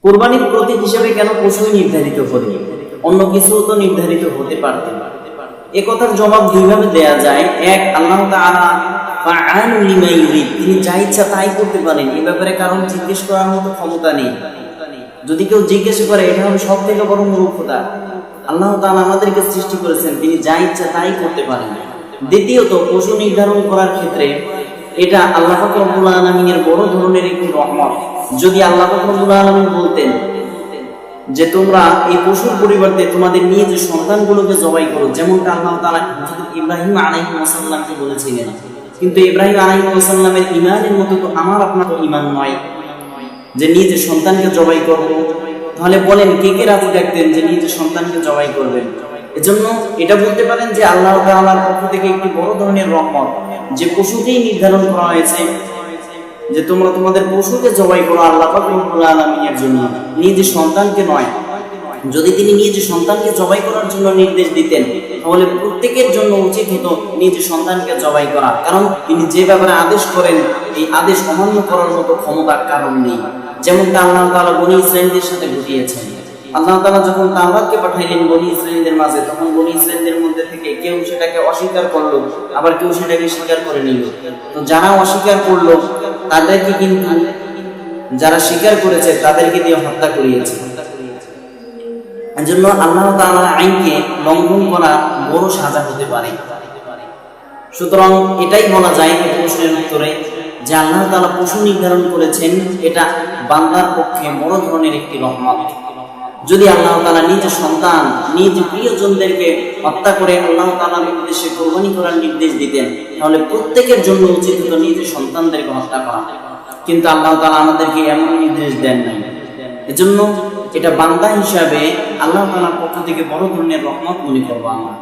কুরবানির প্রতীক হিসেবে কেন পশুই নির্ধারিত করি, অন্য কিছু তো নির্ধারিত হতে পারত। এ কথার জবাব দুইভাবে দেয়া যায়। এক, আল্লাহ তাআলা ফাআলু লিমা ইউরিদ, তিনি যা ইচ্ছা তাই করতে পারেন, এ ব্যাপারে কারণ জিজ্ঞেস করার মতো ক্ষমতা নেই। যদি কেউ জিজ্ঞেস করে এটা হবে সব থেকে বড় মূর্খতা। আল্লাহ তাআলা আমাদেরকে সৃষ্টি করেছেন, তিনি যা ইচ্ছা তাই করতে পারেন। দ্বিতীয়ত, পশু নির্ধারণ করার ক্ষেত্রে এটা আল্লাহ পাক রব্বুল আলামিনের বড় ধরনের একটি রহমত। যদি আল্লাহ পাক রব্বুল আলামিন বলতেন যে তোমরা এই পশুর পরিবর্তে তোমাদের নিজ সন্তানগুলোকে জবাই করো, যেমনটা আল্লাহ তাআলা ইব্রাহিম আলাইহিস সালামকে বলেছিলেন, কিন্তু ইব্রাহিম আলাইহিস সালামের ঈমানের মতো তো আমার আপনার ঈমান নয় যে নিজ সন্তানকে জবাই করব। তাহলে বলেন কে কে রাজি থাকতেন যে নিজ সন্তানকে জবাই করবেন? এজন্য এটা বলতে পারেন যে আল্লাহ তাআলার পক্ষ থেকে একটি বড় ধরনের রহমত যে পশুকেই নির্ধারণ করা হয়েছে যে তোমরা তোমাদের পশুকে জবাই করো আল্লাহ পাক রব্বুল আলামিনের জন্য, নিজ সন্তানকে নয়। যদি তিনি নিজ সন্তানকে জবাই করার জন্য নির্দেশ দিতেন তাহলে প্রত্যেকের জন্য উচিত হতো নিজ সন্তানকে জবাই করা, কারণ তিনি যে ব্যাপারে আদেশ করেন এই আদেশ অমান্য করার মতো ক্ষমতার কারণ নেই। যেমনটা আল্লাহ তাআলা বনী ইসরাঈলদের সাথে ঘটিয়েছেন। আল্লাহ তাআলা যখন তাওরাতকে পাঠাইলেন বনী ইসরাঈলদের মাঝে, তখন বনী ইসরাঈলদের মধ্যে থেকে কেউ সেটাকে অস্বীকার করলো, আবার কেউ সেটাকে স্বীকার করে নিল। তো যারা অস্বীকার করলো তাদেরকে কিন্তু যারা স্বীকার করেছে তাদেরকে দিয়ে হত্যা করিয়েছে। এজন্য আল্লাহ তাআলার আইনকে লঙ্ঘন করা বড় সাজা হতে পারে। সুতরাং এটাই বলা যায় এই প্রশ্নের উত্তরে যে আল্লাহ তাআলা পশু নির্ধারণ করেছেন, এটা বান্দার পক্ষে বড় ধরনের একটি রহমত। যদি আল্লাহ তাআলা নিজ সন্তান নিজ প্রিয়জনদেরকে হত্যা করে আল্লাহ তাআলার উদ্দেশ্যে কোরবানি করার নির্দেশ দিতেন তাহলে প্রত্যেকের জন্য উচিত হতো নিজ সন্তানদেরকে হত্যা করা, কিন্তু আল্লাহ তাআলা আমাদেরকে এমন নির্দেশ দেন নাই। এজন্য এটা বান্দা হিসাবে আল্লাহ তাআলার পক্ষ থেকে বড় ধরনের রহমত মনে করবো আমরা।